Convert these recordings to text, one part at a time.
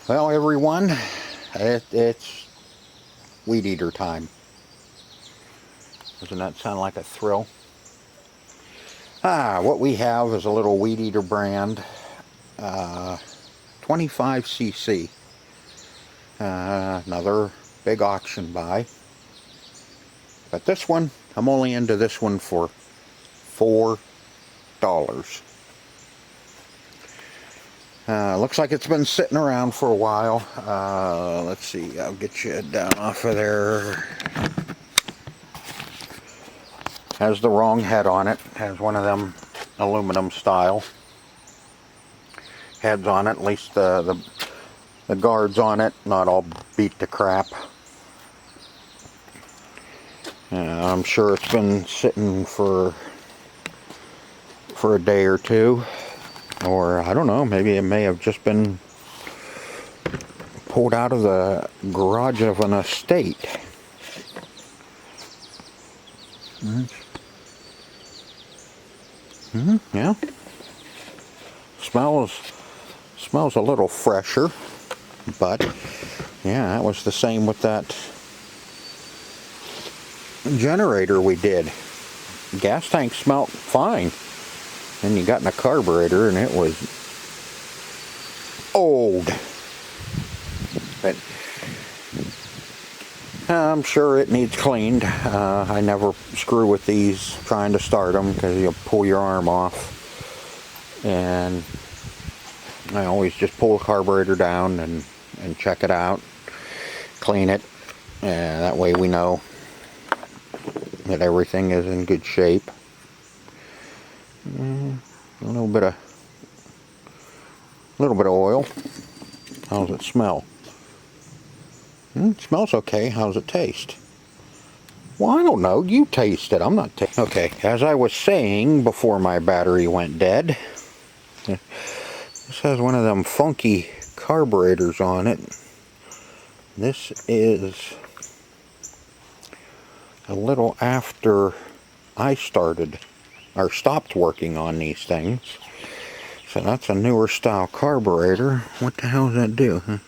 Well, everyone, it's weed eater time. Doesn't that sound like a thrill? What we have is a little weed eater brand, 25cc. Another big auction buy. But this one, I'm only into this one for $4. Looks like it's been sitting around for a while. Let's see, I'll get you down off of there. Has the wrong head on it. Has one of them aluminum style heads on it. At least the guards on it, not all beat to crap. I'm sure it's been sitting for a day or two. Or, I don't know, maybe it may have just been pulled out of the garage of an estate. Yeah. Smells a little fresher, but yeah, that was the same with that generator we did. Gas tank smelled fine. Then you got in a carburetor and it was old. But I'm sure it needs cleaned. I never screw with these trying to start them because you'll pull your arm off. And I always just pull the carburetor down and check it out, clean it, and that way we know that everything is in good shape. A little bit of oil. How does it smell? It smells okay. How does it taste? Well, I don't know. You taste it. I'm not tasting. Okay, as I was saying before my battery went dead, this has one of them funky carburetors on it. This is a little after I started or stopped working on these things. So that's a newer style carburetor. What the hell does that do?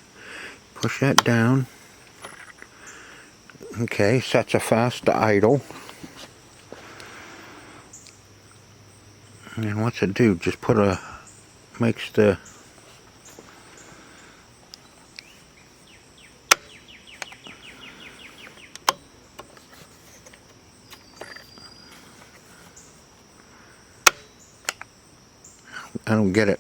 Push that down. Okay, sets a fast to idle. And what's it do? Just makes the I don't get it.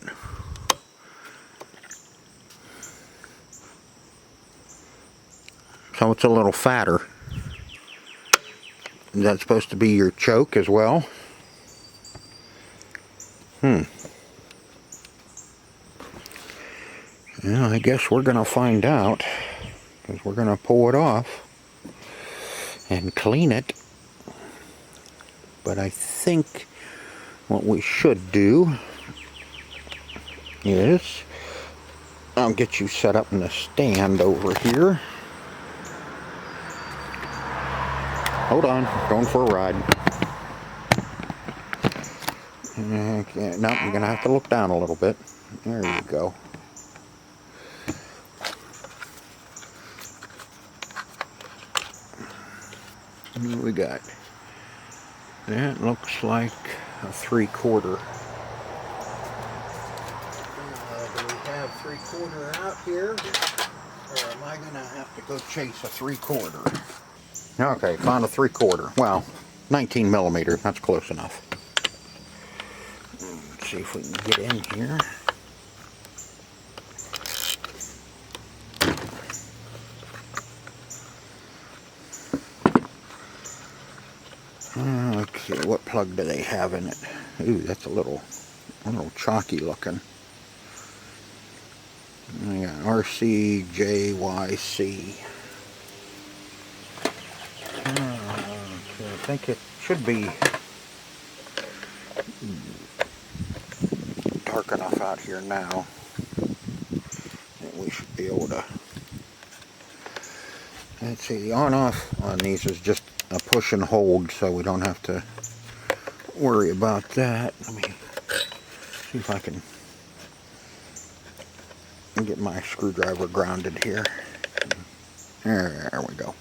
So it's a little fatter. Is that supposed to be your choke as well? Yeah, I guess we're gonna find out, because we're gonna pull it off and clean it. But I think what we should do is, I'll get you set up in the stand over here. Hold on, going for a ride. Okay, no, you're gonna have to look down a little bit. There you go. What we got? That looks like a 3/4. Do we have 3/4 out here? Or am I gonna have to go chase a 3/4? Okay, found a 3/4. Well, 19 millimeter. That's close enough. Let's see if we can get in here. Okay, what plug do they have in it? Ooh, that's a little chalky looking. I got RCJYC. Okay, I think it should be dark enough out here now that we should be able to. Let's see, the on-off on these is just a push and hold, so we don't have to worry about that. Let me see if I can and get my screwdriver grounded here. There we go.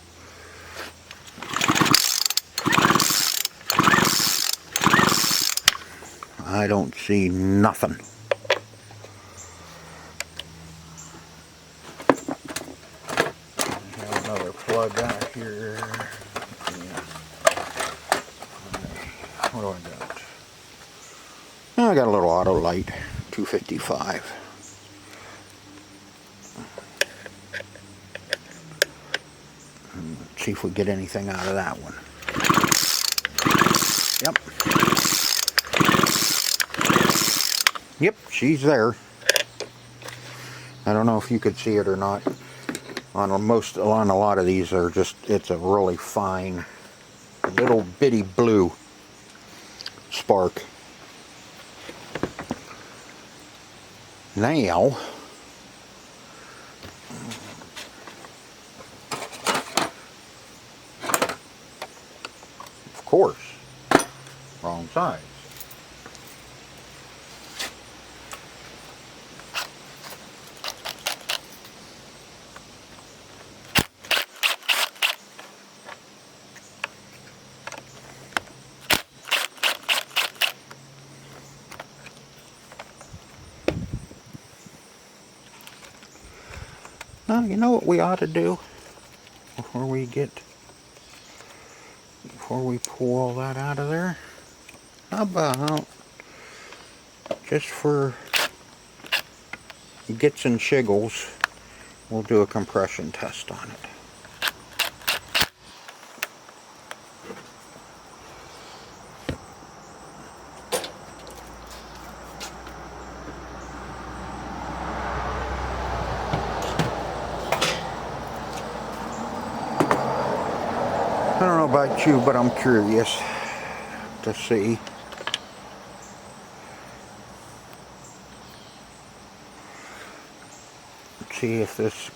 I don't see nothing. I have another plug out here. What do I got? Oh, I got a little auto light, 255. Let's see if we get anything out of that one. Yep, she's there. I don't know if you could see it or not. On a lot of these are just, it's a really fine little bitty blue spark. Now, of course, wrong size. Now, you know what we ought to do before we pull all that out of there? How about, just for gits and shiggles, we'll do a compression test on it. I don't know about you, but I'm curious to see. Let's see if this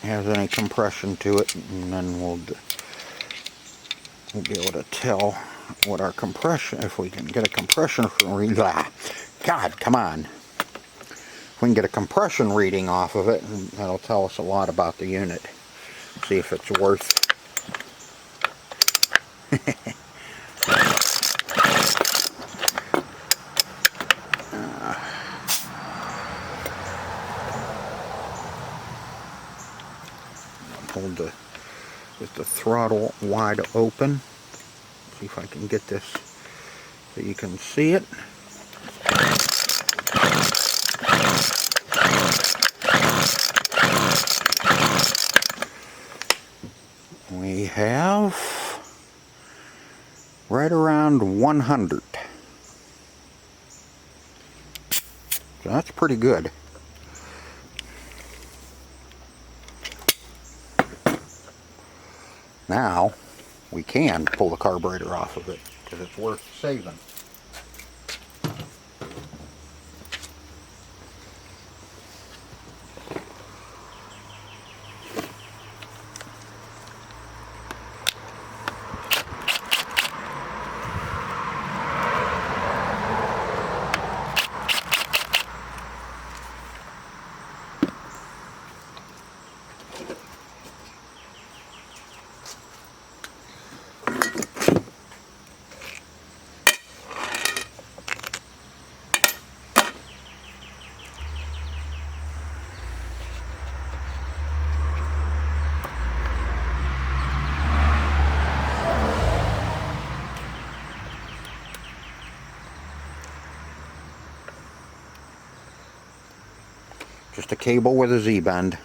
has any compression to it, and then we'll be able to tell what our compression, if we can get a compression reading. God, come on. We can get a compression reading off of it, and that'll tell us a lot about the unit. See if it's worth. Hold with the throttle wide open. See if I can get this so you can see it. We have right around 100. So that's pretty good. Now we can pull the carburetor off of it because it's worth saving. Just a cable with a Z-bend.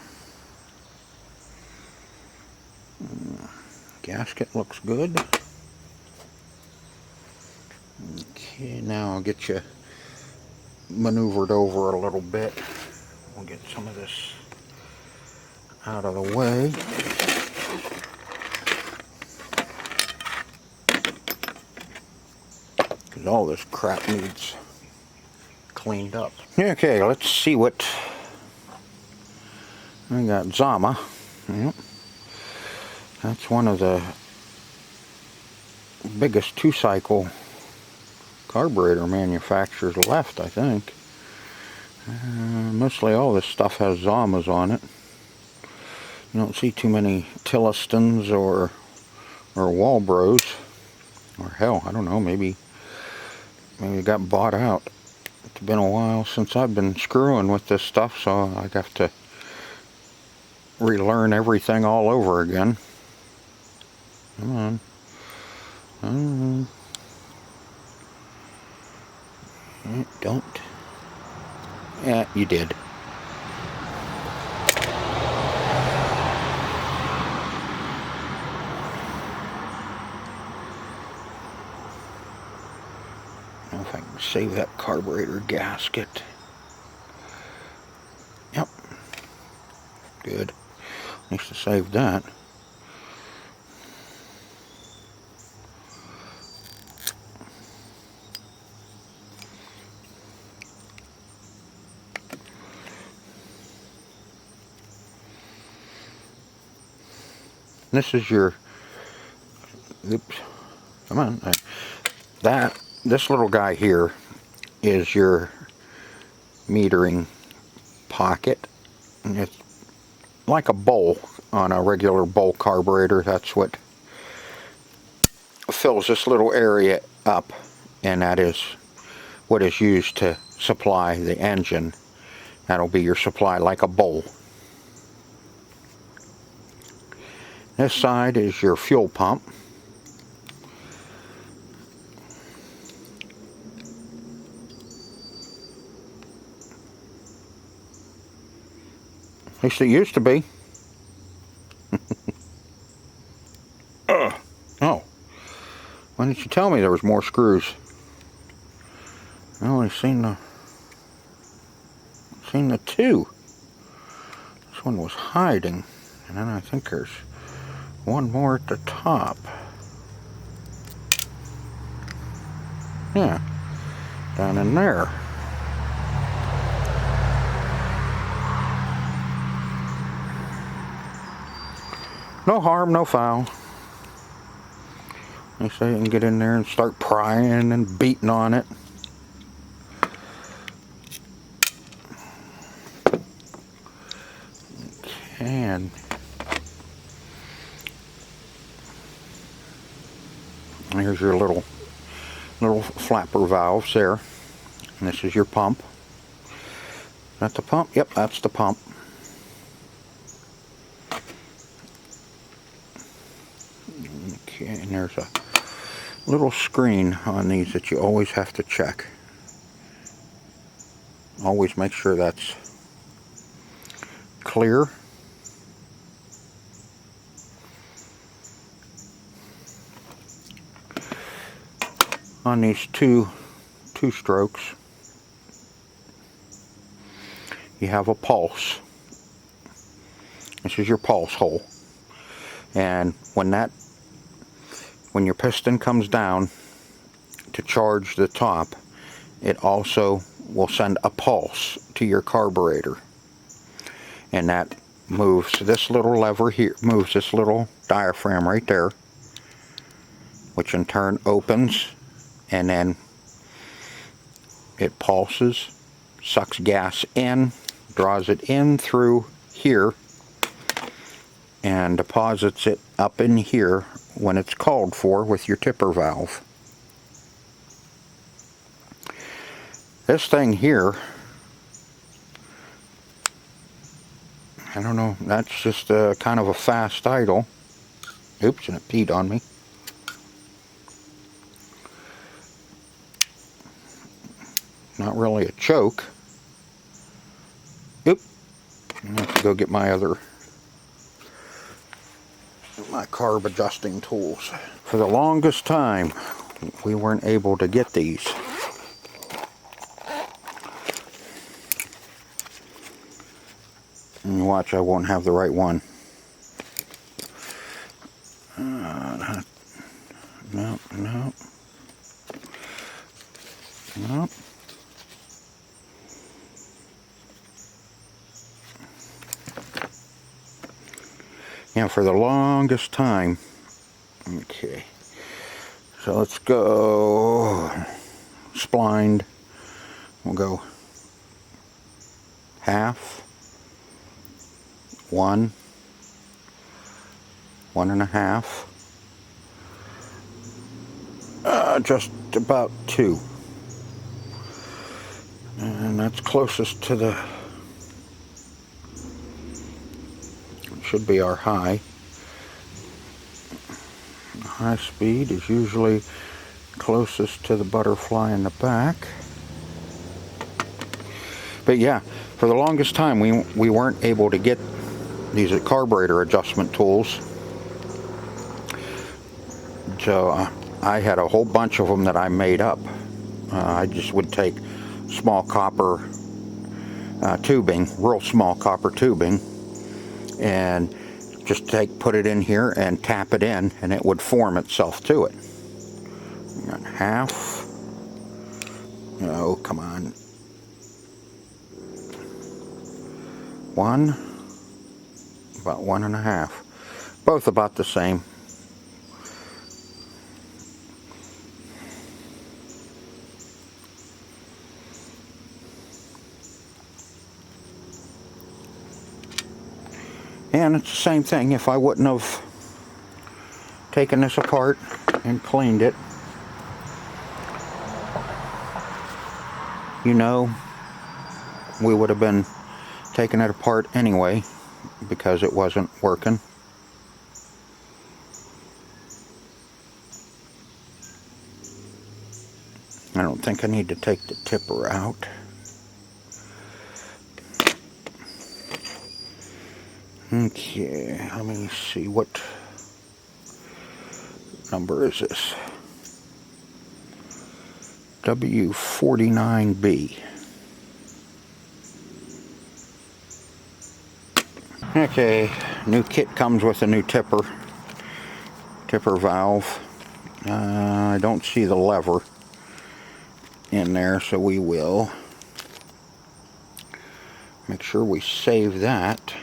Gasket looks good. Okay, now I'll get you maneuvered over a little bit. We'll get some of this out of the way. Because all this crap needs cleaned up. Okay, let's see what I got. Zama. Yep. That's one of the biggest 2-cycle carburetor manufacturers left, I think. Mostly all this stuff has Zamas on it. You don't see too many Tillistons or Walbros. Or hell, I don't know, maybe it got bought out. It's been a while since I've been screwing with this stuff, so I have to relearn everything all over again. Come on. Don't. Yeah, you did. Now if I can save that carburetor gasket. Yep. Good. Nice to save that. This is your, oops, come on, this little guy here is your metering pocket, and it's like a bowl on a regular bowl carburetor. That's what fills this little area up, and that is what is used to supply the engine. That'll be your supply, like a bowl. This side is your fuel pump. At least it used to be. Oh. Why didn't you tell me there was more screws? I only seen the two. This one was hiding. And then I think there's one more at the top. Yeah, down in there. No harm, no foul. They say you can get in there and start prying and beating on it. And here's your little flapper valves there. And this is your pump. Is that the pump? Yep, that's the pump. Okay, and there's a little screen on these that you always have to check. Always make sure that's clear. On these two strokes, you have a pulse. This is your pulse hole, and when your piston comes down to charge the top, it also will send a pulse to your carburetor, and that moves this little lever here, moves this little diaphragm right there, which in turn opens, and then it pulses, sucks gas in, draws it in through here, and deposits it up in here when it's called for with your tipper valve. This thing here, I don't know, that's just kind of a fast idle. Oops, and it peed on me. Not really a choke. Oop. I have to go get my carb adjusting tools. For the longest time, we weren't able to get these. And watch, I won't have the right one. No. Yeah, for the longest time. Okay. So let's go splined. We'll go half, 1, 1.5, just about 2. And that's closest to the, should be our high. High speed is usually closest to the butterfly in the back. But yeah, for the longest time we weren't able to get these carburetor adjustment tools. So I had a whole bunch of them that I made up. I just would take small copper tubing, real small copper tubing, and just put it in here and tap it in, and it would form itself to it. Got half. Oh, come on. 1, about 1.5. Both about the same. And it's the same thing. If I wouldn't have taken this apart and cleaned it, you know, we would have been taking it apart anyway because it wasn't working. I don't think I need to take the tipper out. Okay, let me see, what number is this? W49B. Okay, new kit comes with a new tipper valve. I don't see the lever in there, so we will make sure we save that.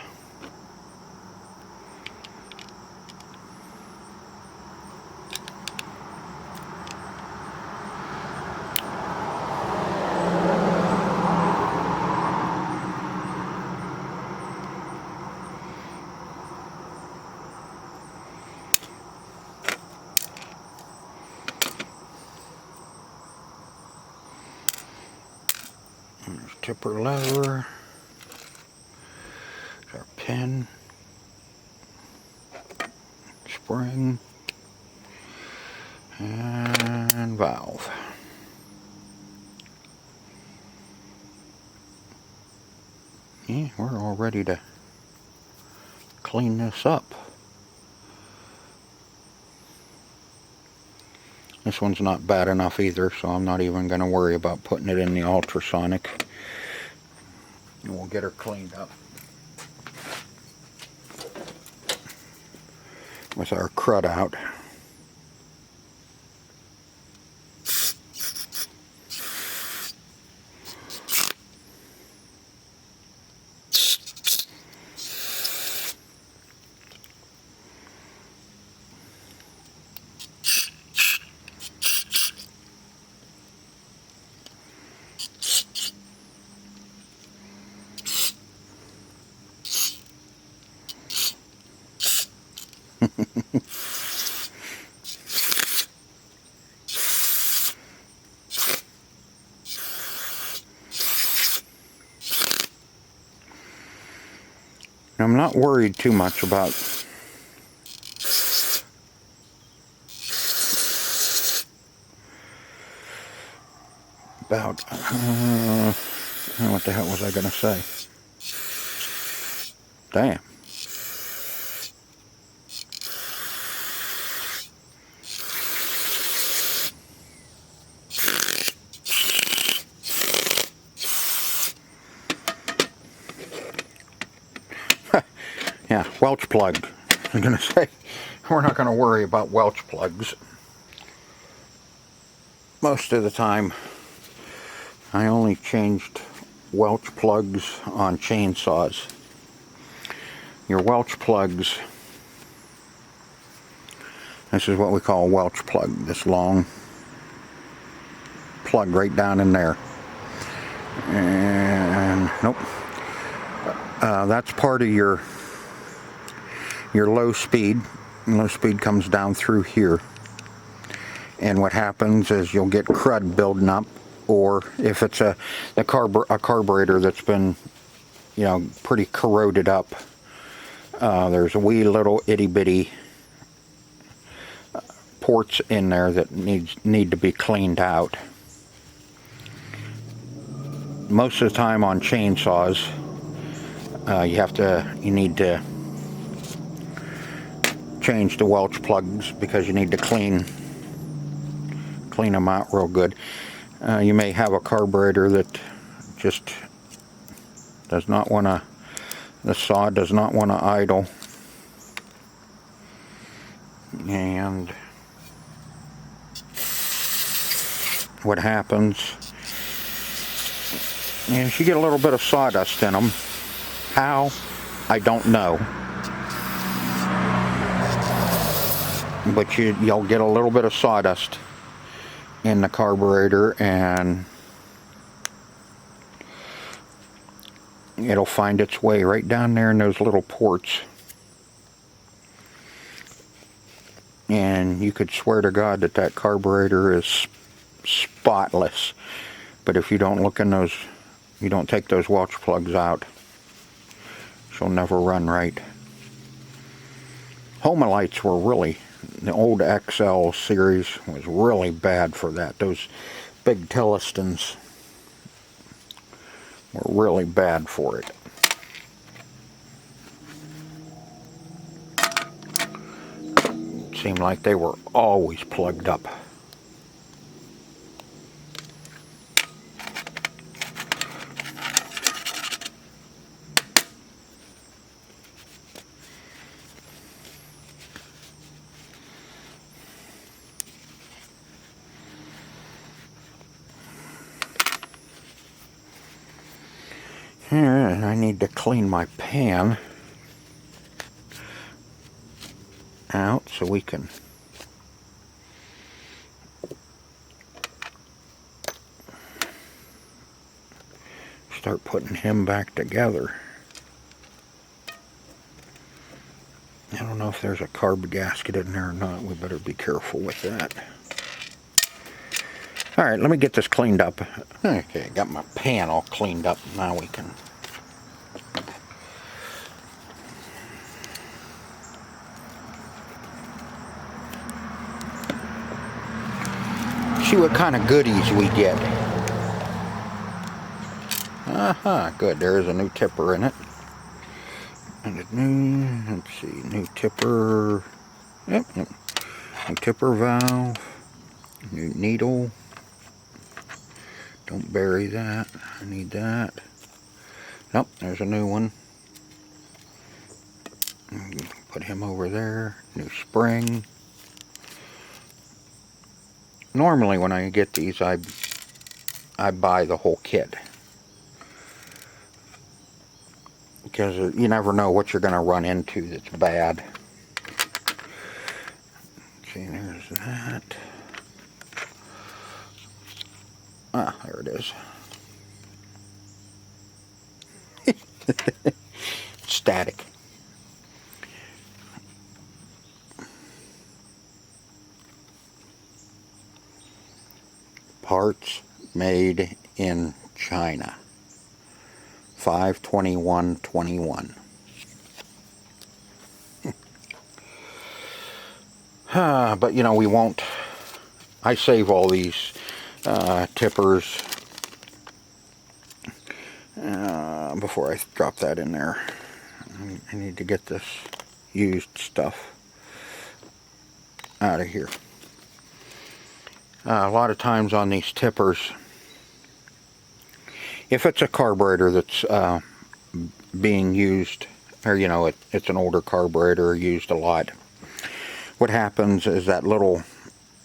There's tipper lever, our pin, spring, and valve. Yeah, we're all ready to clean this up. This one's not bad enough either, so I'm not even going to worry about putting it in the ultrasonic. And we'll get her cleaned up with our crud out. I'm not worried too much about what the hell was I gonna say? Damn. Yeah, Welch plug. I'm gonna say we're not gonna worry about Welch plugs. Most of the time I only changed Welch plugs on chainsaws. Your Welch plugs, this is what we call a Welch plug, this long plug right down in there. And nope. That's part of your low speed. Low speed comes down through here. And what happens is you'll get crud building up, or if it's a carburetor that's been, you know, pretty corroded up, there's a wee little itty bitty ports in there that need to be cleaned out. Most of the time on chainsaws, you need to change the Welch plugs because you need to clean them out real good. You may have a carburetor that just does not want to, the saw does not want to idle, and what happens is you get a little bit of sawdust in them. How? I don't know. But you'll get a little bit of sawdust in the carburetor, and it'll find its way right down there in those little ports. And you could swear to God that that carburetor is spotless. But if you don't look in those, you don't take those Welch plugs out, she'll never run right. Homolites were really, the old XL series was really bad for that. Those big Tillistons were really bad for it. It seemed like they were always plugged up. And I need to clean my pan out so we can start putting him back together. I don't know if there's a carb gasket in there or not. We better be careful with that. Alright, let me get this cleaned up. Okay, got my pan all cleaned up. Now we can see what kind of goodies we get. Good. There is a new tipper in it. And a new, let's see, new tipper. Yep. New tipper valve. New needle. Don't bury that. I need that. Nope, there's a new one. Put him over there. New spring. Normally when I get these, I buy the whole kit. Because you never know what you're going to run into that's bad. See, there's that. Ah, there it is. Static. Parts made in China. 5/21/21. But you know, we won't. I save all these tippers before I drop that in there. I need to get this used stuff out of here. A lot of times on these tippers, if it's a carburetor that's being used, or you know, it's an older carburetor used a lot, what happens is that little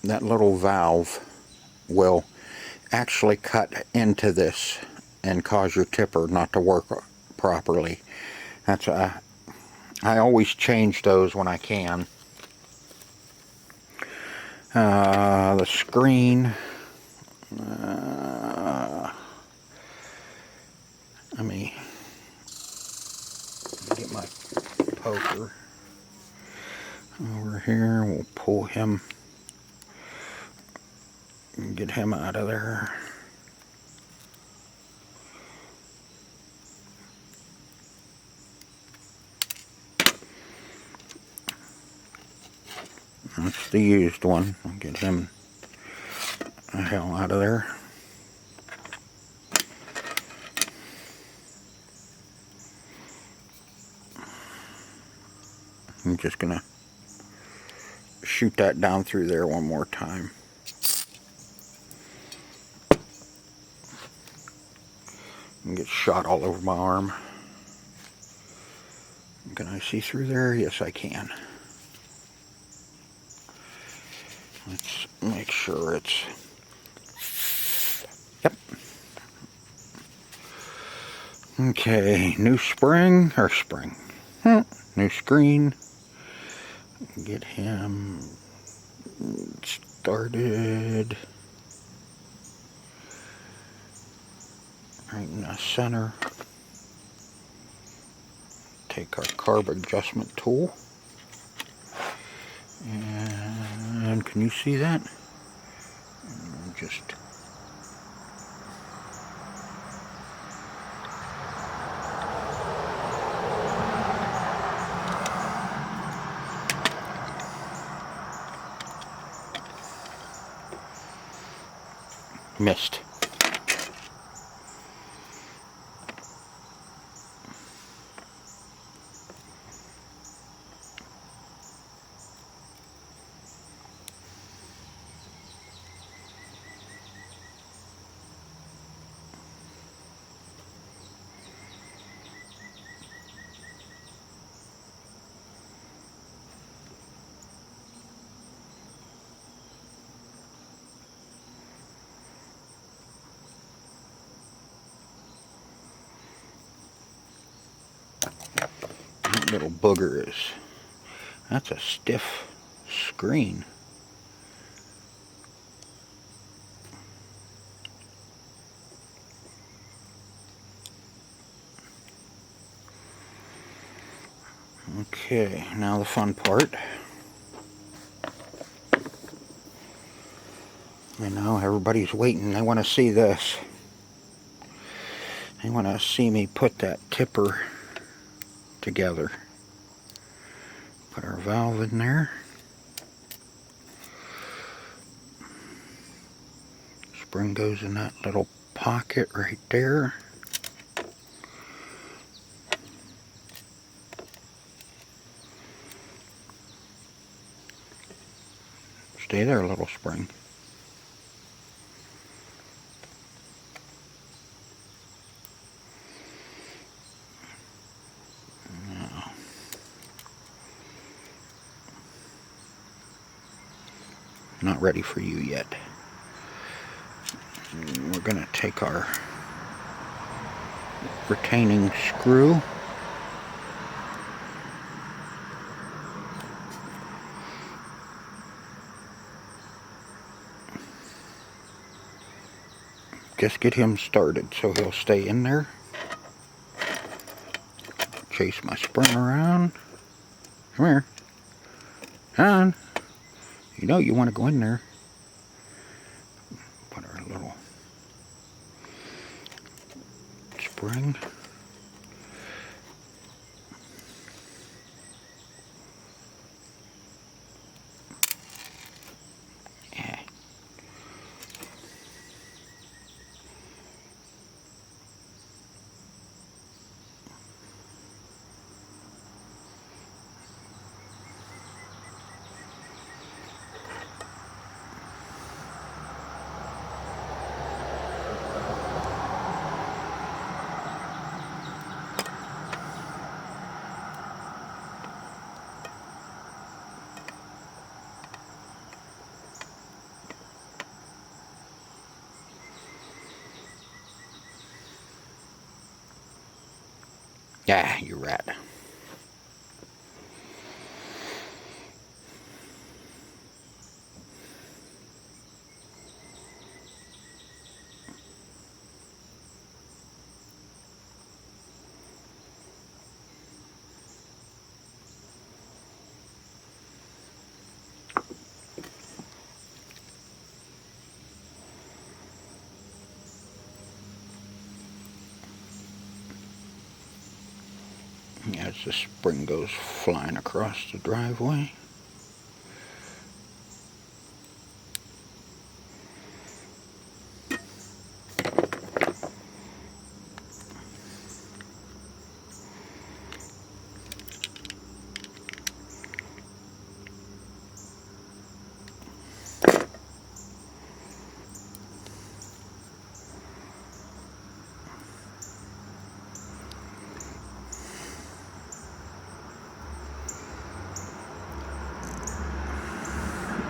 valve will actually cut into this and cause your tipper not to work properly. That's I always change those when I can. The screen, over here. We'll pull him and get him out of there. That's the used one. I'll get him the hell out of there. I'm just gonna shoot that down through there one more time. And get shot all over my arm. Can I see through there? Yes, I can. Let's make sure it's... Yep. Okay, new spring, or spring. New screen. Get him started right in the center. Take our carb adjustment tool. And can you see that? Just missed. That little booger is... That's a stiff screen. Okay, now the fun part. I know everybody's waiting. They want to see this. They want to see me put that tipper together. Put our valve in there. Spring goes in that little pocket right there. Stay there, little spring. Now, not ready for you yet. And we're going to take our retaining screw. Just get him started so he'll stay in there. Chase my spring around. Come here. Come on. You know you want to go in there. Put our little spring. Yeah. Yeah, you're right. as the spring goes flying across the driveway.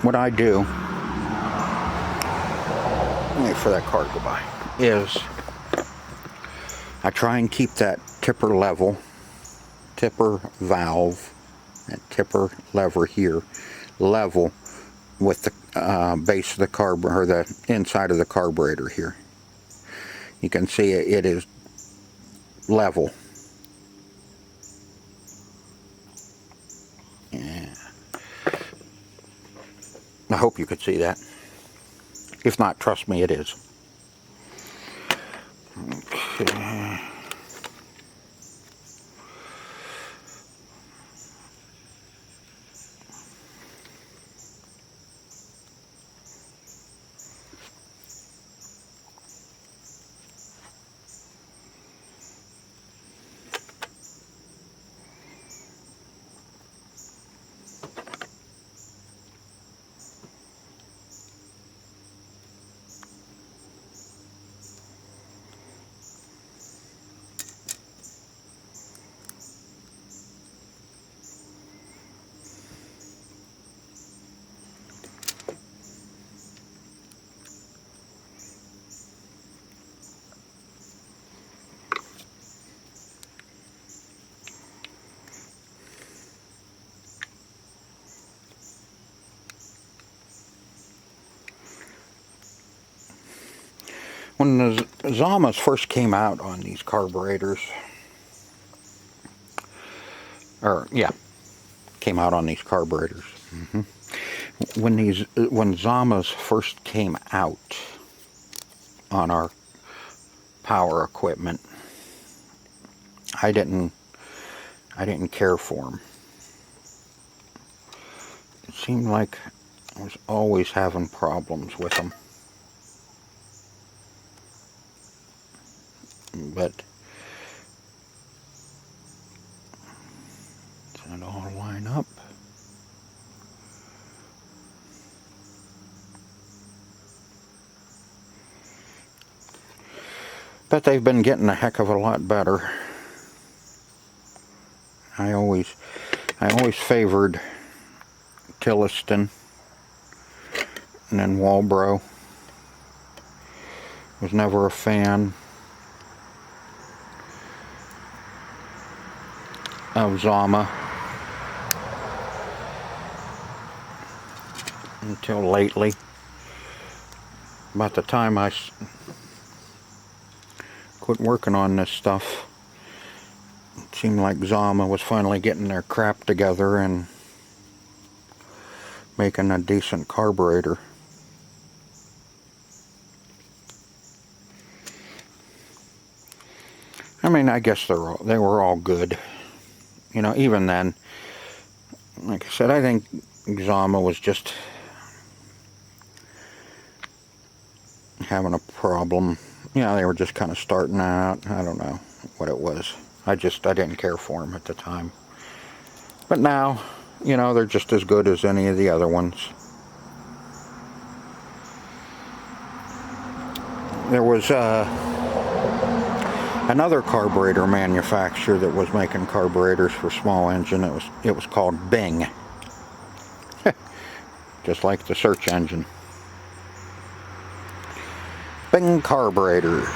What I do, wait for that car to go by, is I try and keep that tipper level, tipper valve, that tipper lever here, level with the base of the carburetor, or the inside of the carburetor here. You can see it is level. Yeah. I hope you could see that. If not, trust me, it is. Okay. When the Zamas first came out on these carburetors, came out on these carburetors. When Zamas first came out on our power equipment, I didn't care for them. It seemed like I was always having problems with them. But does it all line up? But they've been getting a heck of a lot better. I always favored Tilliston and then Walbro. Was never a fan of Zama until lately. About the time I quit working on this stuff, it seemed like Zama was finally getting their crap together and making a decent carburetor. I mean, I guess they were all good. You know, even then, like I said, I think Zama was just having a problem. You know, they were just kind of starting out. I don't know what it was. I didn't care for them at the time. But now, you know, they're just as good as any of the other ones. There was another carburetor manufacturer that was making carburetors for small engine. It was called Bing. Just like the search engine. Bing carburetors.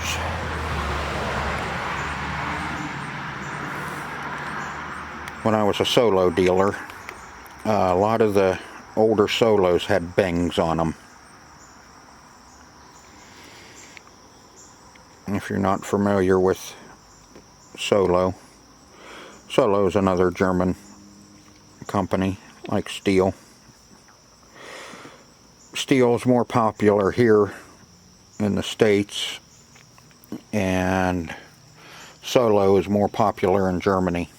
When I was a solo dealer, a lot of the older Solos had Bings on them. If you're not familiar with Solo is another German company like Stihl. Stihl is more popular here in the States, and Solo is more popular in Germany.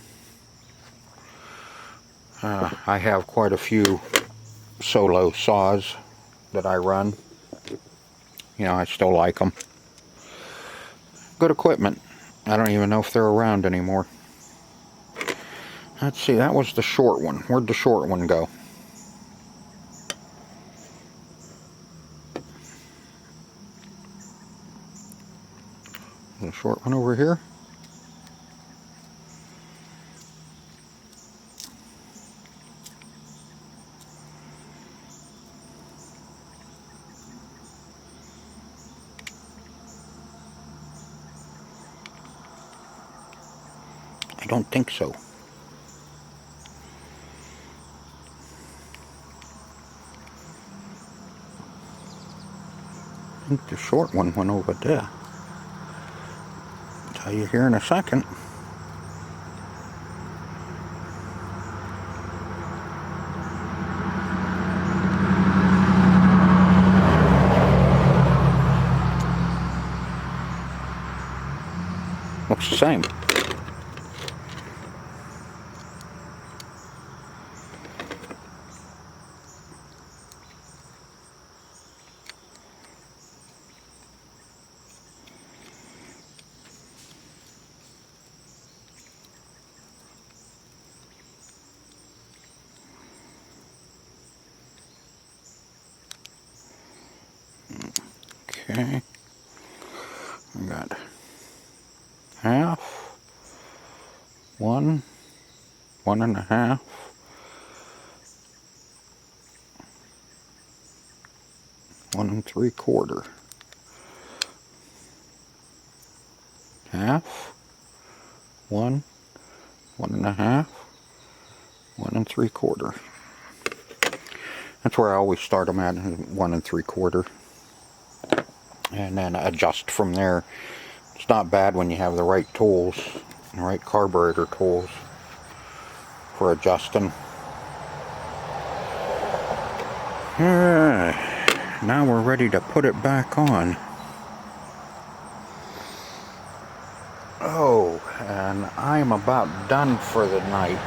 I have quite a few solo saws that I run. You know, I still like them. Good equipment. I don't even know if they're around anymore. Let's see, that was the short one. Where'd the short one go? The short one over here? I don't think so. I think the short one went over there. I'll tell you here in a second. Looks the same. Okay, we got half, 1, 1.5, 1 3/4, half, 1, 1.5, 1 3/4. That's where I always start them at, 1 3/4. And then adjust from there. It's not bad when you have the right tools, the right carburetor tools for adjusting. Alright, now we're ready to put it back on. Oh, and I'm about done for the night.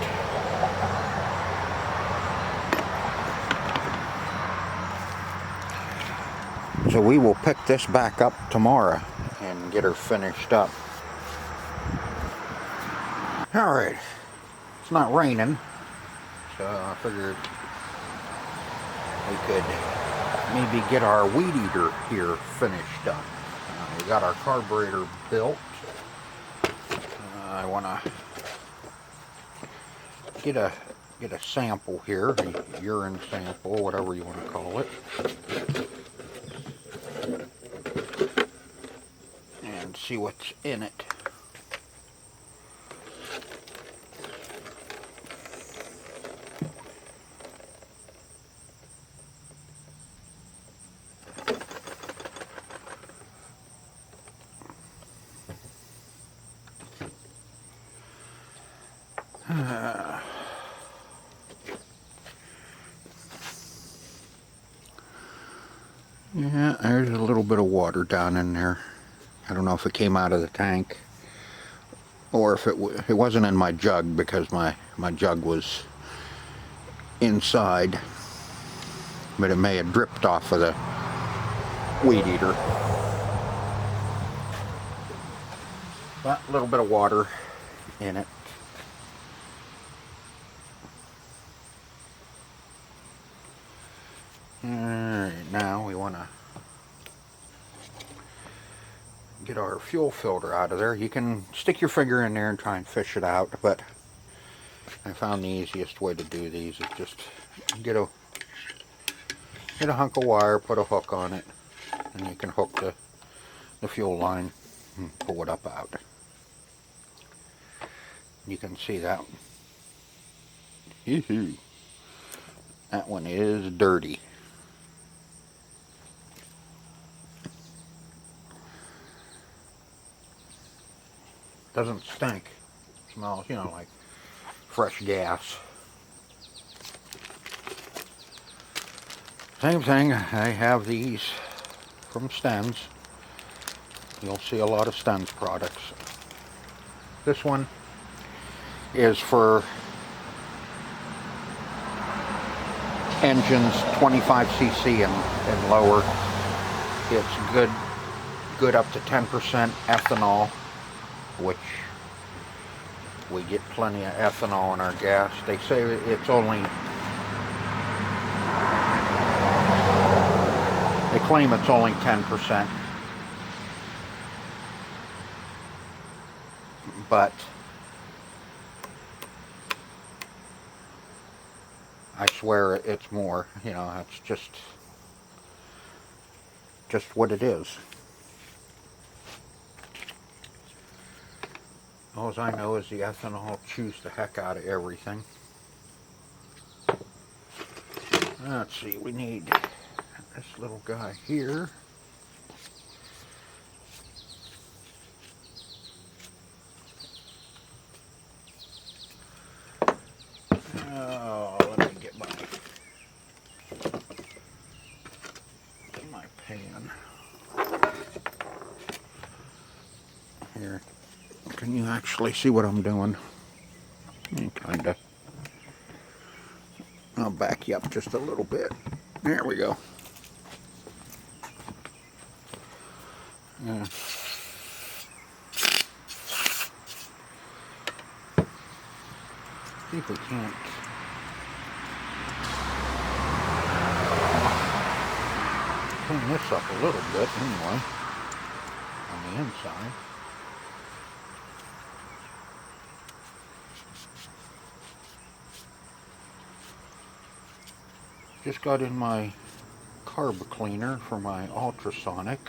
So we will pick this back up tomorrow and get her finished up. Alright, it's not raining, so I figured we could maybe get our WeedEater here finished up. We got our carburetor built. I want to get a sample here, a urine sample, whatever you want to call it. And see what's in it. Yeah, there's a little bit of water down in there. I don't know if it came out of the tank or if it wasn't in my jug, because my jug was inside, but it may have dripped off of the WeedEater. But a little bit of water in it. Alright, now we want to get our fuel filter out of there. You can stick your finger in there and try and fish it out, but I found the easiest way to do these is just get a hunk of wire, put a hook on it, and you can hook the fuel line and pull it up out. You can see that. That one is dirty. Doesn't stink. Smells, you know, like fresh gas. Same thing, I have these from Stens. You'll see a lot of Stens products. This one is for engines 25cc and lower. It's good up to 10% ethanol, which we get plenty of ethanol in our gas. They say it's only, they claim it's only 10%, but I swear it's more. You know, it's just what it is. All I know is the ethanol chews the heck out of everything. Let's see, we need this little guy here. Oh, let me get my pan. Here. Can you actually see what I'm doing? Kinda. I'll back you up just a little bit. There we go. Yeah. See if we can't. Clean this up a little bit anyway. On the inside. Just got in my carb cleaner for my ultrasonic.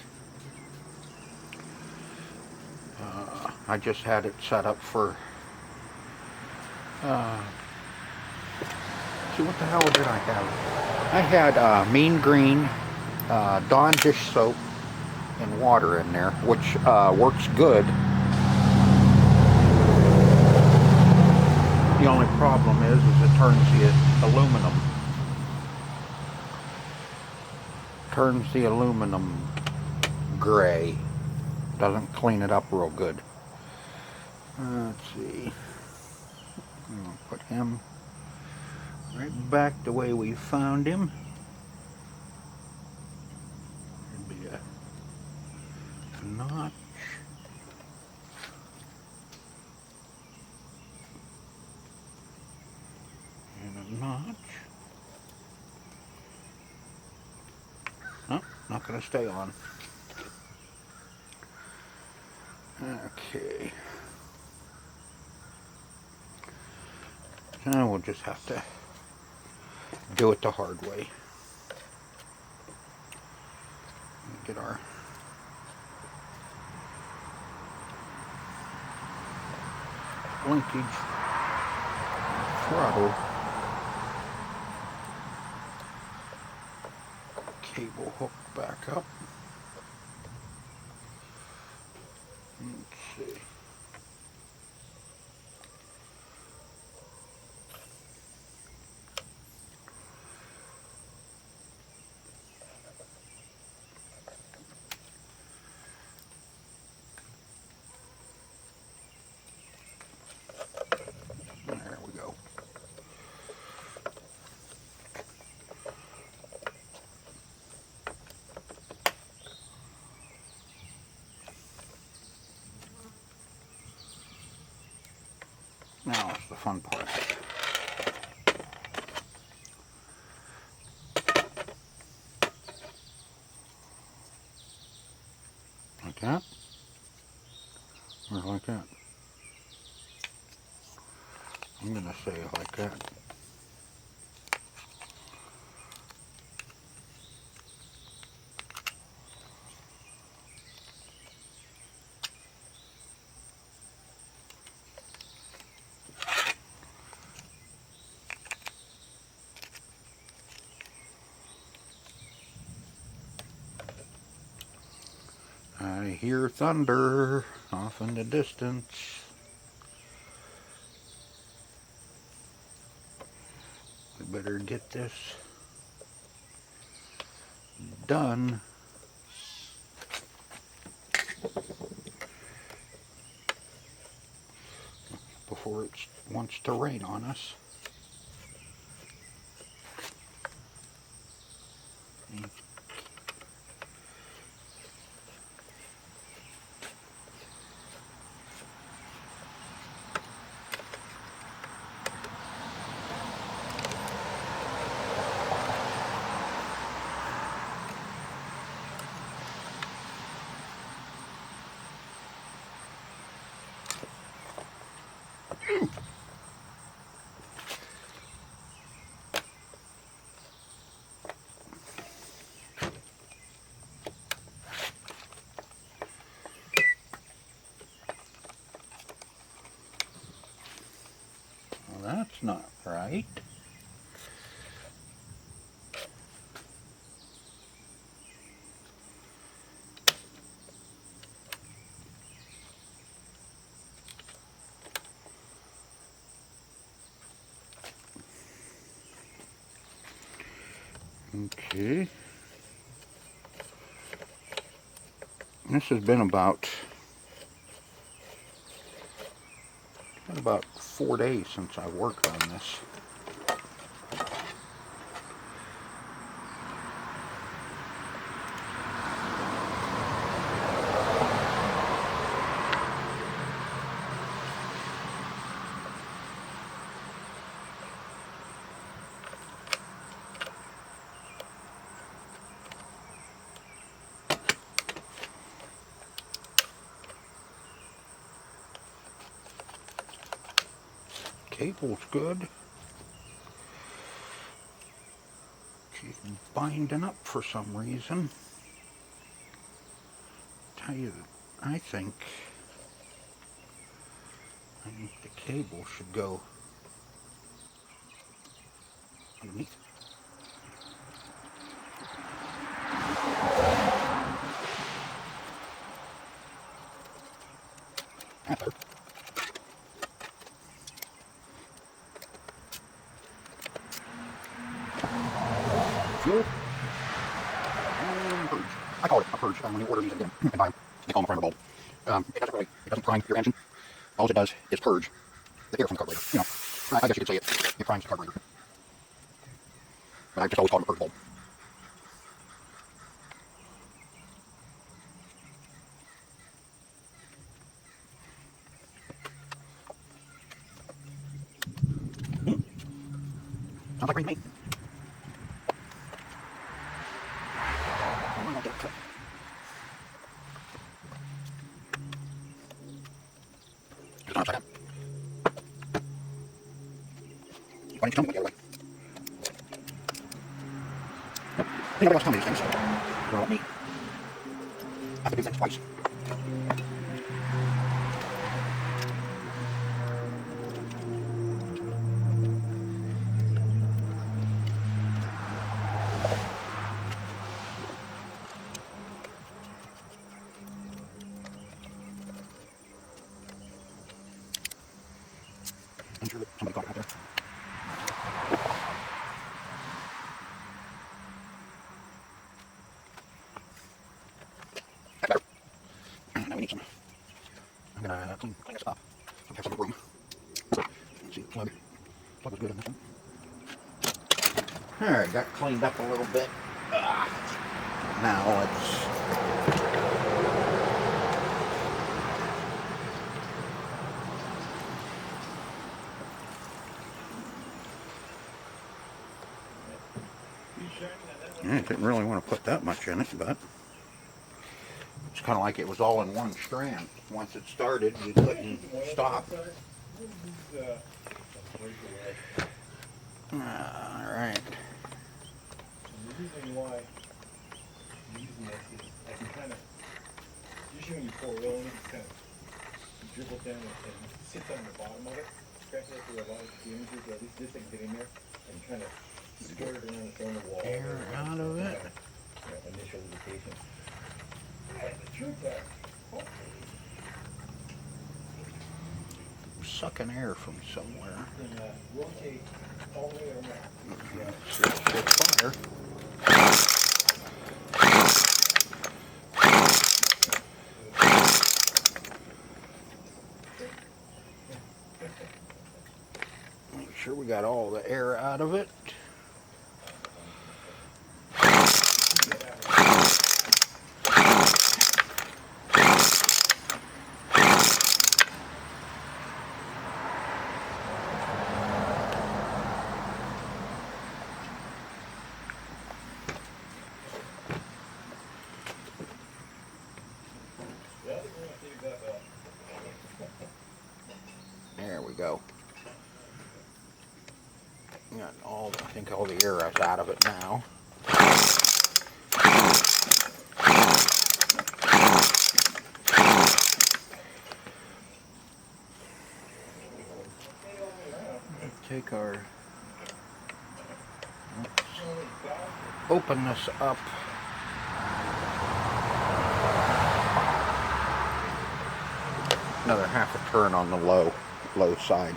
I just had it set up for, see, what the hell did I have? I had Mean Green Dawn dish soap and water in there, which works good. The only problem is it turns the aluminum. Turns the aluminum gray. Doesn't clean it up real good. Let's see. I'm gonna put him right back the way we found him. There'd be a notch. And a notch. Oh, not gonna stay on. Okay. Now we'll just have to do it the hard way. Get our linkage throttle cable hooked back up. Let's see. There we go. Now it's the fun part. Like that? Or like that? I'm gonna say it like that. I hear thunder off in the distance. We better get this done before it wants to rain on us. right. Okay. This has been about 4 days since I worked on this. Cable's good. She's binding up for some reason. Tell you, I think the cable should go underneath. That's better. Fuel and purge. I call it a purge when you order these and buy them. They call them a primer bulb. It doesn't prime your engine. All it does is purge the air from the carburetor. You know, I guess you could say it primes the carburetor. But I just always call it a purge bulb. Sounds like rain to me. I might get it cut. Just not upside down. Why didn't you tell me what the other way? Nope. Nobody else tell me these things. They're all me. I have to do things twice. I'm sure that somebody caught it out there. That's better. Now we need some. I'm gonna clean this up. So we have some room. Let's see, the plug was good on this one. Alright, got cleaned up a little bit. Now let's I didn't really want to put that much in it, but it's kind of like it was all in one strand. Once it started, you couldn't stop. Alright. The reason why I'm using this is I can kind of, usually when you pour oil in it, you kind of dribble down and sit on the bottom of it, scratch it through a lot of the images, or at least this thing get in there, and kind of stir it around the wall. Air out of it. Initial lubrication. The truth is, Sucking air from somewhere. then rotate all the way around. Fire. Make sure we got all the air out of it. There we go. Got all, I think all the air is out of it now. Take our open this up. Another half a turn on the low side.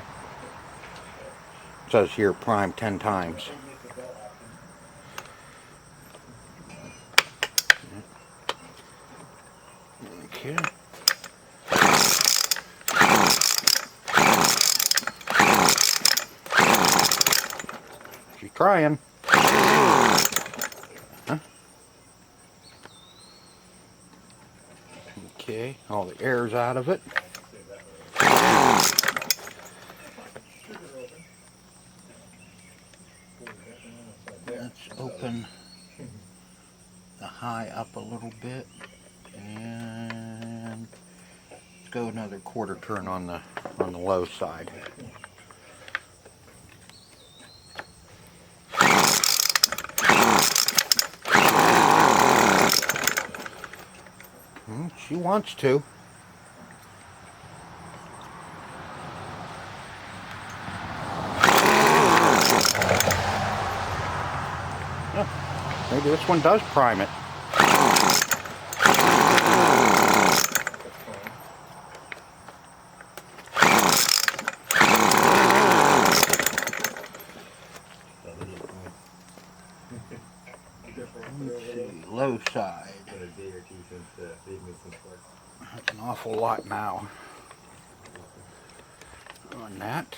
It says here prime 10 times. Okay. She's trying. Huh? Okay, all the air's out of it. Let's open the high up a little bit, and let's go another quarter turn on the low side. She wants to. Yeah, maybe this one does prime it. Let's see, low side. That's an awful lot now on that.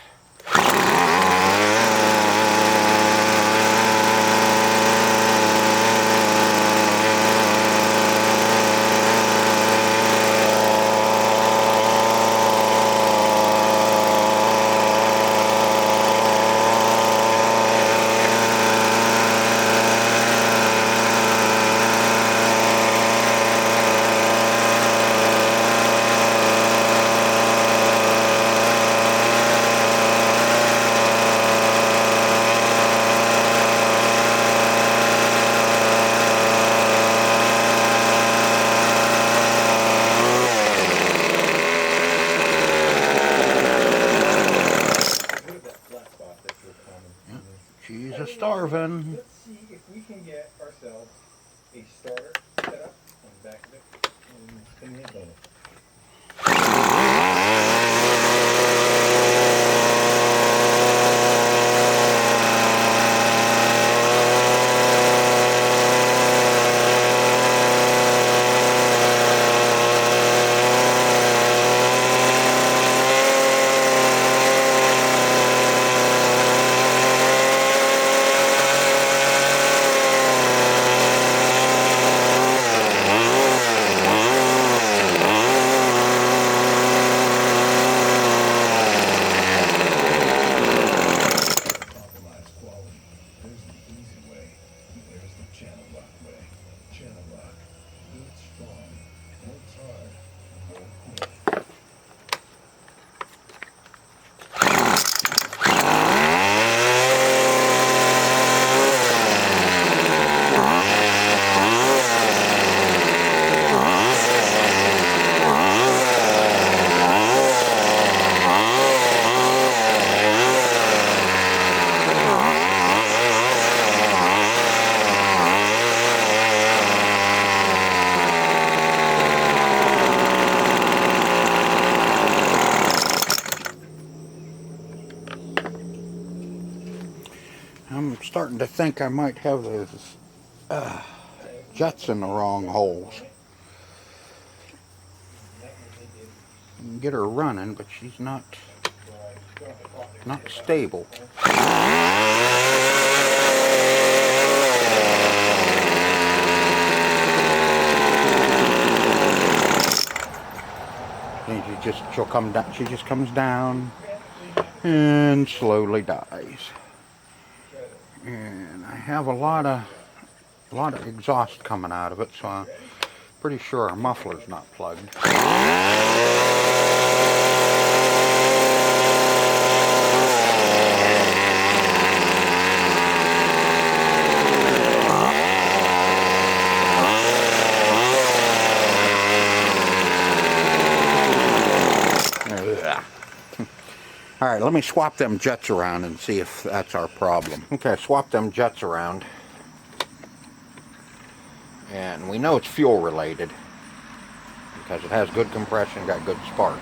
She's a starving. Let's see if we can get ourselves a starter set up on the back of it and spin the head on it. I'm starting to think I might have those jets in the wrong holes. I can get her running, but she's not stable. And she'll come down. She just comes down and slowly dies. And I have a lot of exhaust coming out of it, so I'm pretty sure our muffler's not plugged. All right, let me swap them jets around and see if that's our problem. Okay, swap them jets around. And we know it's fuel related because it has good compression, got good spark.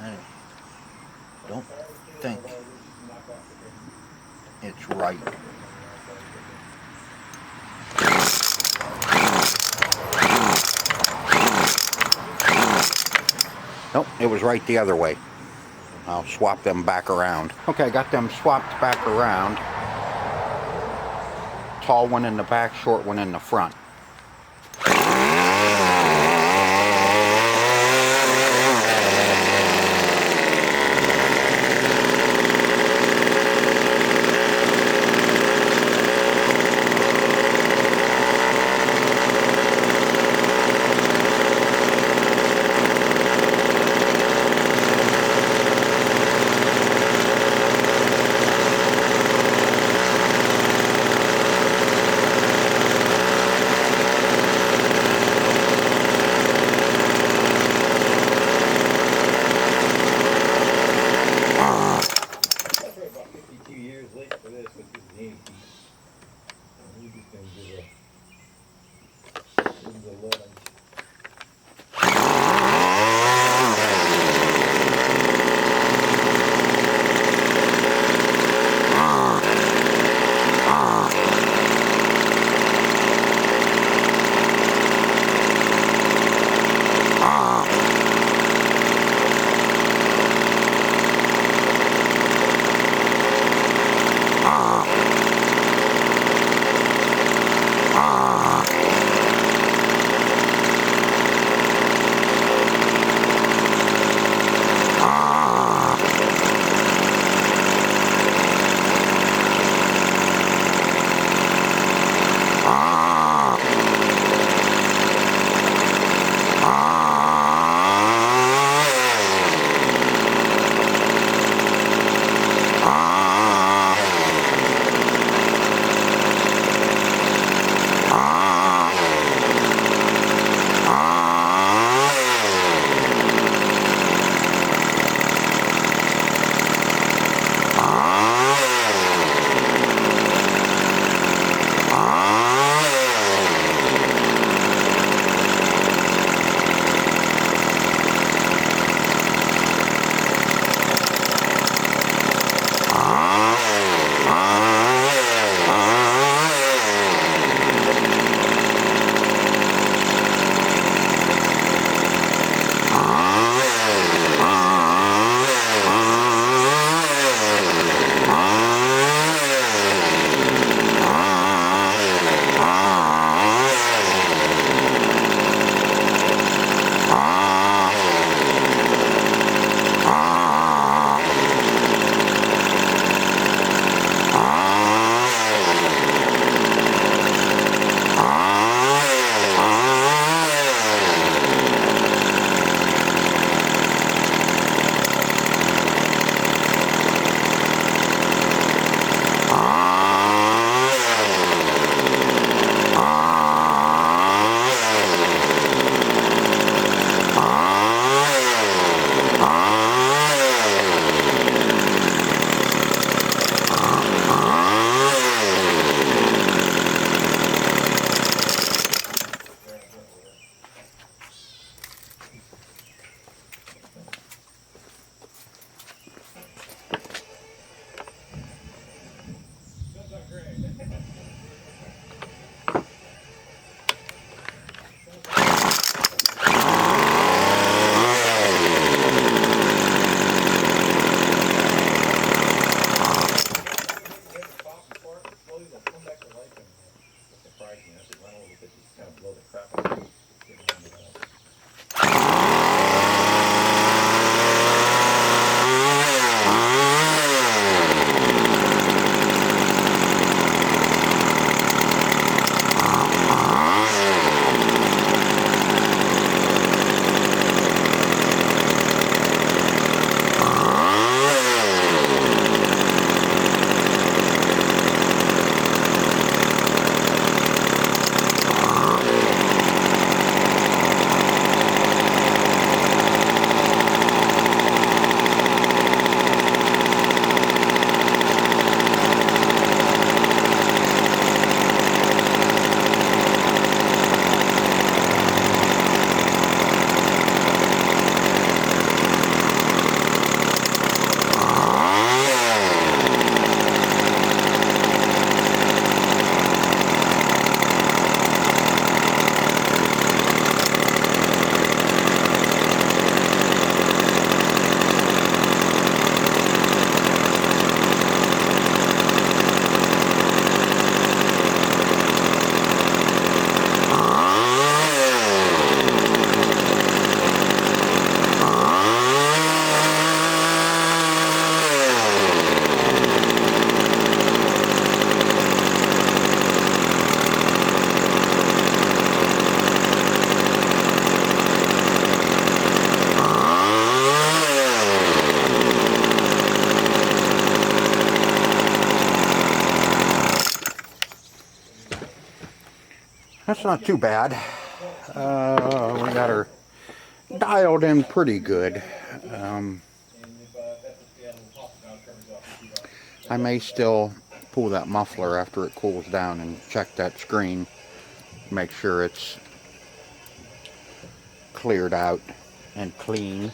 I don't think it's right. Nope, it was right the other way. I'll swap them back around. Okay, got them swapped back around. Tall one in the back, short one in the front. That's not too bad. We got her dialed in pretty good. I may still pull that muffler after it cools down and check that screen, make sure it's cleared out and clean.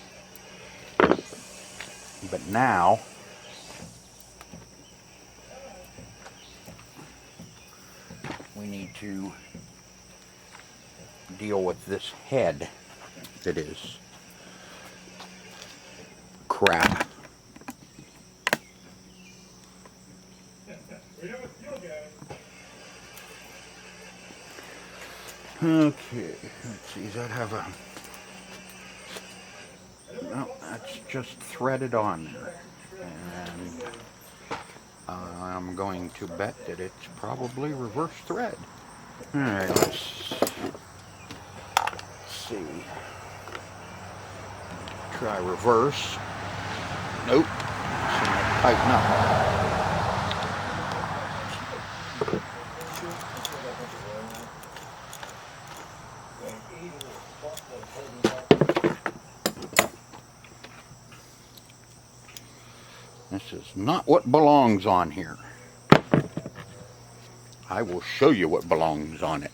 But now we need to deal with this head that is crap. Okay, let's see, does that have a... No, that's just threaded on there. And I'm going to bet that it's probably reverse thread. Alright, let's see. Try reverse. Nope. Seem to tighten up. This is not what belongs on here. I will show you what belongs on it.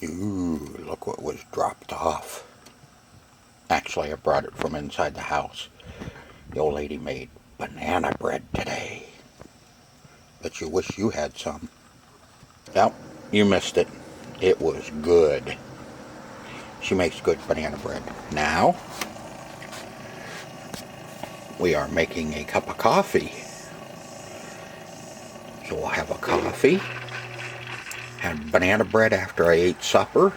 Ooh, look what was dropped off. Actually, I brought it from inside the house. The old lady made banana bread today. Bet you wish you had some. Yep, you missed it. It was good. She makes good banana bread. Now, we are making a cup of coffee. So we'll have a coffee, had banana bread after I ate supper,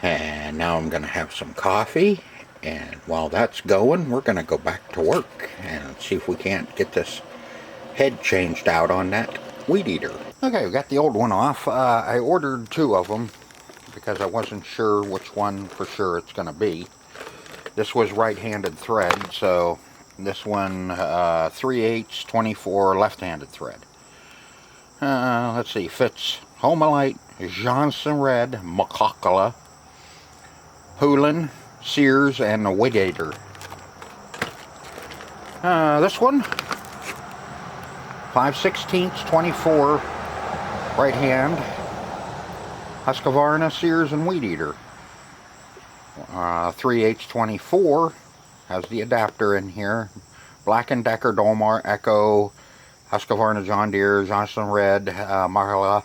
and now I'm going to have some coffee, and while that's going, we're going to go back to work and see if we can't get this head changed out on that WeedEater. Okay, we got the old one off. I ordered 2 of them because I wasn't sure which one for sure it's going to be. This was right-handed thread, so this one 3/8 24 left-handed thread. Let's see, fits Homelite, Johnson Red, Macocala, Poulin, Sears, and the WeedEater. This one 5/16 24 right hand, Husqvarna, Sears, and WeedEater. 3/8 24 has the adapter in here. Black & Decker, Dolmar, Echo, Husqvarna, John Deere, Johnson Red, Marla,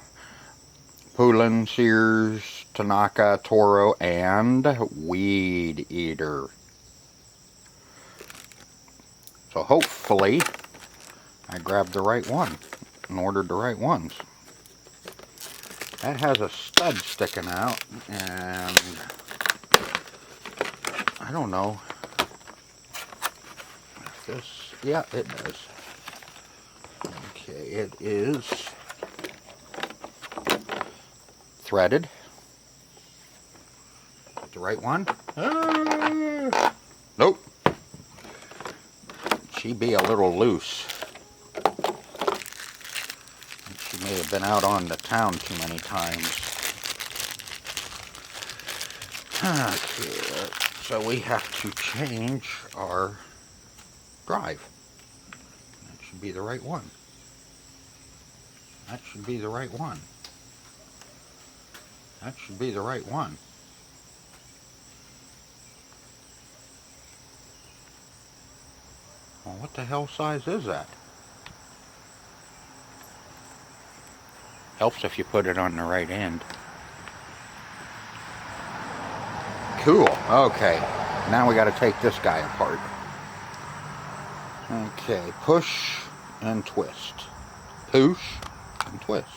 Poulin, Sears, Tanaka, Toro, and WeedEater. So hopefully I grabbed the right one and ordered the right ones. That has a stud sticking out, and I don't know if this, yeah, it does. Okay, it is threaded. The right one? Nope. She be a little loose. She may have been out on the town too many times. Okay, so we have to change our drive. That should be the right one. That should be the right one. That should be the right one. Well, what the hell size is that? Helps if you put it on the right end. Cool. Okay. Now we got to take this guy apart. Okay. Push and twist. Push and twist.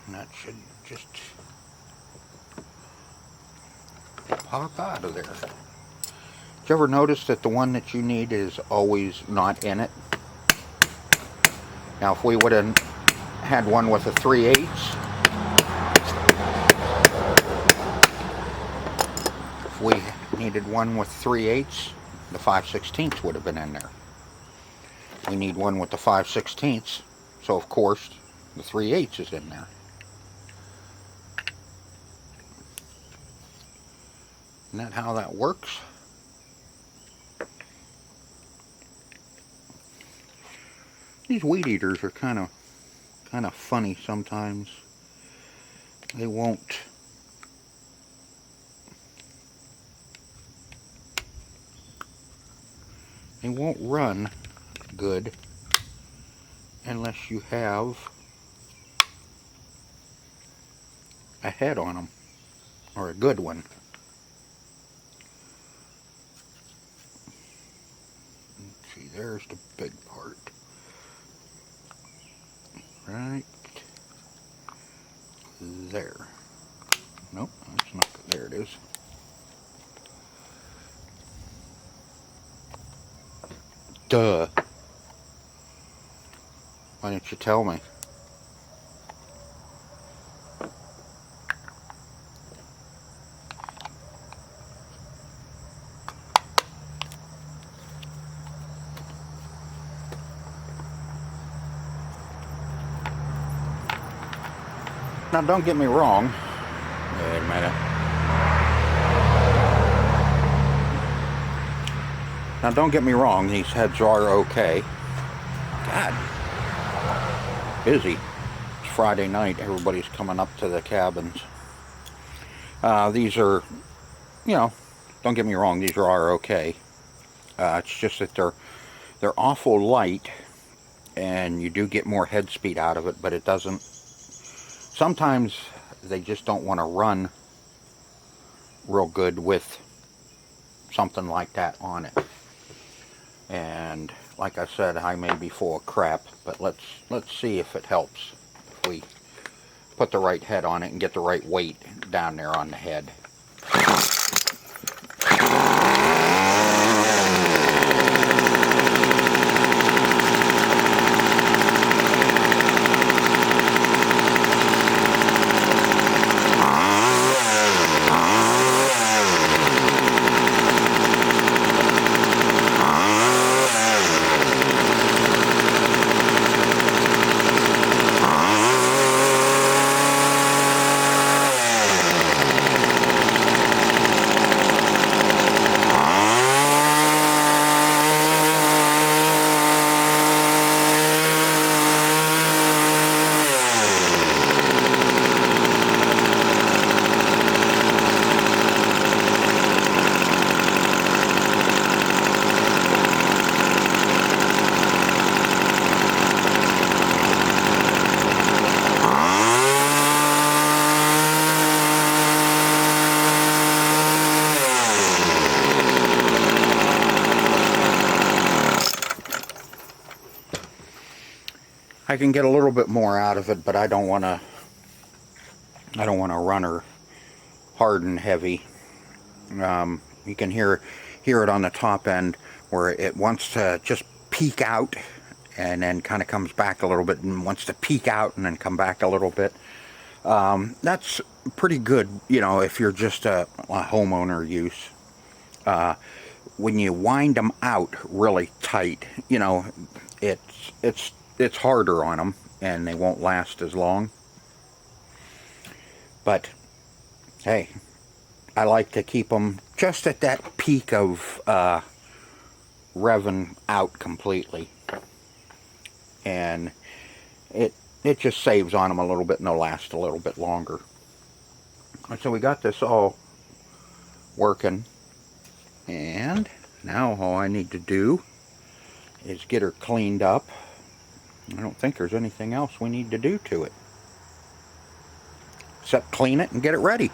And that should just pop out of there. Did you ever notice that the one that you need is always not in it? Now if we would have had one with a 3/8, if we needed one with 3/8, the 5/16 would have been in there. we need one with the 5/16, so of course the 3/8 is in there. Isn't that how that works? These weed eaters are kind of funny sometimes. They won't run good unless you have a head on them, or a good one. Let's see, there's the big part. Right there. Nope, that's not good. There it is. Duh. Why didn't you tell me? Now don't get me wrong. Wait a minute. Now don't get me wrong, these heads are okay. God. Busy. It's Friday night, everybody's coming up to the cabins. These are, you know, don't get me wrong, these are okay. It's just that they're awful light, and you do get more head speed out of it, but it doesn't. Sometimes they just don't want to run real good with something like that on it. And like I said, I may be full of crap, but let's see if it helps if we put the right head on it and get the right weight down there on the head. I can get a little bit more out of it, but I don't want to run her hard and heavy. You can hear it on the top end where it wants to just peek out and then kind of comes back a little bit, and wants to peek out and then come back a little bit. That's pretty good, you know, if you're just a homeowner use. When you wind them out really tight, you know, it's harder on them and they won't last as long. But hey, I like to keep them just at that peak of revving out completely, and it just saves on them a little bit and they'll last a little bit longer. And so we got this all working, and now all I need to do is get her cleaned up. I don't think there's anything else we need to do to it except clean it and get it ready.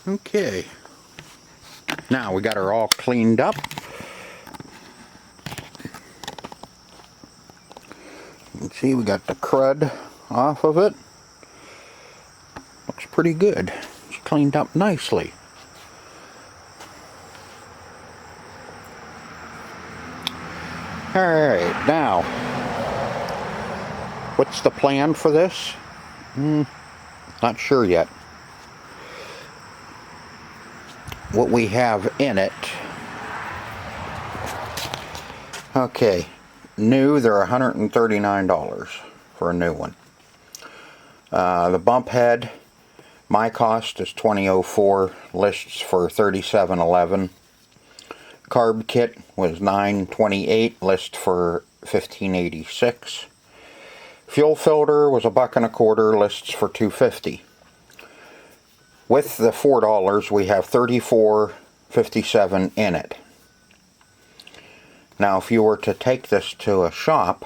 Okay, Now we got her all cleaned up. You can see we got the crud off of it. Looks pretty good. It's cleaned up nicely. Alright, now, what's the plan for this? Not sure yet. What we have in it. Okay, new, they're $139 for a new one. The bump head, my cost is $20.04, lists for $37.11. Carb kit was $9.28, list for $15.86. Fuel filter was $1.25, lists for $2.50. With the $4, we have $34.57 in it. Now, if you were to take this to a shop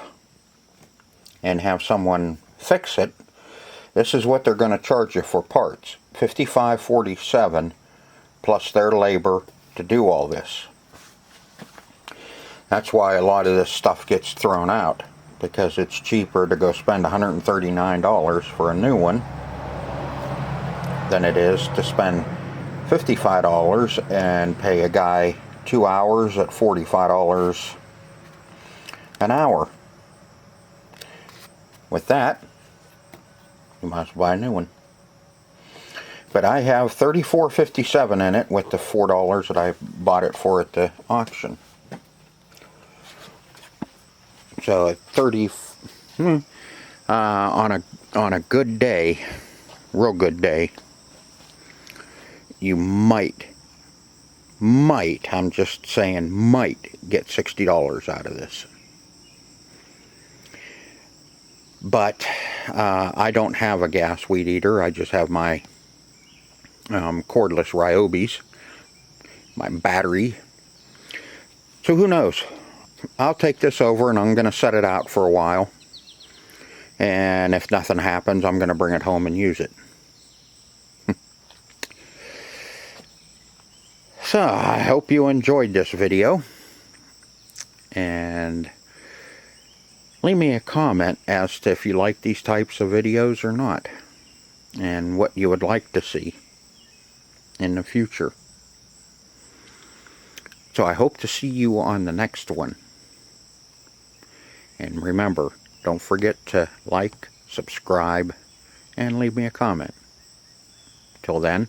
and have someone fix it, this is what they're going to charge you for parts. $55.47 plus their labor to do all this. That's why a lot of this stuff gets thrown out, because it's cheaper to go spend $139 for a new one than it is to spend $55 and pay a guy 2 hours at $45 an hour. With that, you might as well buy a new one. But I have $34.57 in it with the $4 that I bought it for at the auction. So at 30, on a good day, real good day, you might, I'm just saying might, get $60 out of this. But I don't have a gas weed eater. I just have my cordless Ryobis, my battery. So who knows? I'll take this over and I'm going to set it out for a while. And if nothing happens, I'm going to bring it home and use it. So, I hope you enjoyed this video. And leave me a comment as to if you like these types of videos or not. And what you would like to see in the future. So I hope to see you on the next one. And remember, don't forget to like, subscribe, and leave me a comment. Till then,